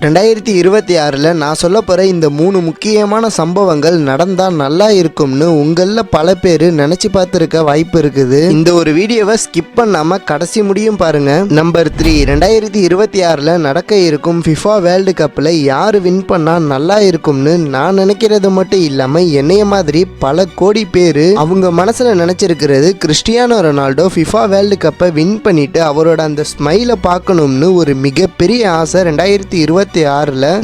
2026ல் நான் சொல்ல போகிற இந்த 3 முக்கியமான சம்பவங்கள் நடந்தால் நல்லா இருக்கும்னு உங்களில் பல பேர் நினச்சி பார்த்துருக்க வாய்ப்பு இருக்குது. இந்த ஒரு வீடியோவை ஸ்கிப் பண்ணாமல் கடைசி முடியும் பாருங்க. நம்பர் 3, 2026ல் நடக்க இருக்கும் ஃபிஃபா வேர்ல்டு கப்பில் யார் வின் பண்ணால் நல்லா இருக்கும்னு நான் நினைக்கிறது மட்டும் இல்லாமல் என்னைய மாதிரி பல கோடி பேர் அவங்க மனசில் நினச்சிருக்கிறது கிறிஸ்டியானோ ரொனால்டோ ஃபிஃபா வேர்ல்டு கப்பை வின் பண்ணிட்டு அவரோட அந்த ஸ்மைலை பார்க்கணும்னு ஒரு மிகப்பெரிய ஆசை 2026ல்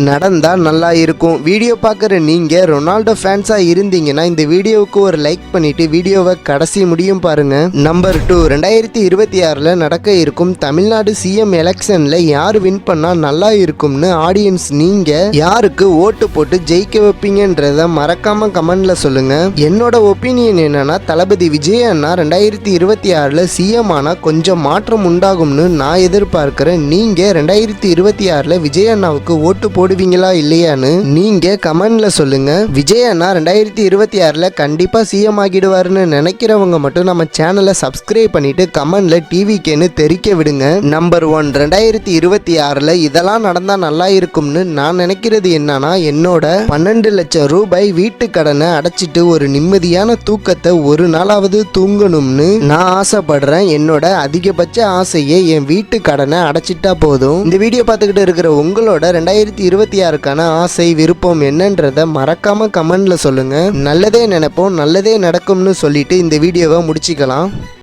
நடந்தா நல்லா இருக்கும். வீடியோ பார்க்குற நீங்க ரொனால்டோ ஃபேன்ஸா இருந்தீங்கன்னா இந்த வீடியோவுக்கு ஒரு லைக் பண்ணிட்டு வீடியோவை கடைசி முடியும் பாருங்க. நம்பர் 2, 2026ல் நடக்க இருக்கும் தமிழ்நாடு சிஎம் எலெக்ஷன்ல யார் வின் பண்ணா நல்லா இருக்கும்னு ஆடியன்ஸ் நீங்க யாருக்கு ஓட்டு போட்டு ஜெயிக்க வைப்பீங்கன்றத மறக்காம கமெண்ட்ல சொல்லுங்க. என்னோட ஒப்பீனியன் என்னன்னா தளபதி விஜய் அண்ணா 2026ல் சிஎம் ஆனா கொஞ்சம் மாற்றம் உண்டாகும்னு நான் எதிர்பார்க்கிறேன். நீங்க 2026ல் விஜய் அண்ணாவுக்கு ஓட்டு போடுவீங்களா இல்லையான்னு நீங்க கமெண்ட்ல சொல்லுங்க. விஜய் அண்ணா 2026ல் கண்டிப்பா சிஎம் ஆகிடுவாருன்னு நினைக்கிறவங்க மட்டும் நம்ம சேனலை சப்ஸ்கிரைப் பண்ணிட்டு கமெண்ட்ல டிவிக்கேன்னு தெரிக்க விடுங்க. நம்பர் 1, 2026ல் இதெல்லாம் நடந்தா நல்லா இருக்கும்னு நான் நினைக்கிறது என்னன்னா என்னோட 12 லட்சம் ரூபாய் வீட்டு கடனை அடைச்சிட்டு ஒரு நிம்மதியான தூக்கத்தை ஒரு நாளாவது தூங்கணும்னு நான் ஆசைப்படுறேன். என்னோட அதிகபட்ச ஆசையே என் வீட்டு கடனை அடைச்சிட்டா போதும். இந்த வீடியோ பார்த்துக்கிட்டு இருக்கிற உங்களோட 2026க்கான ஆசை விருப்பம் என்னன்றத மறக்காம கமெண்ட்ல சொல்லுங்க. நல்லதே நினைப்போம் நல்லதே நடக்கும்னு சொல்லிட்டு இந்த வீடியோவை முடிச்சுக்கலாம்.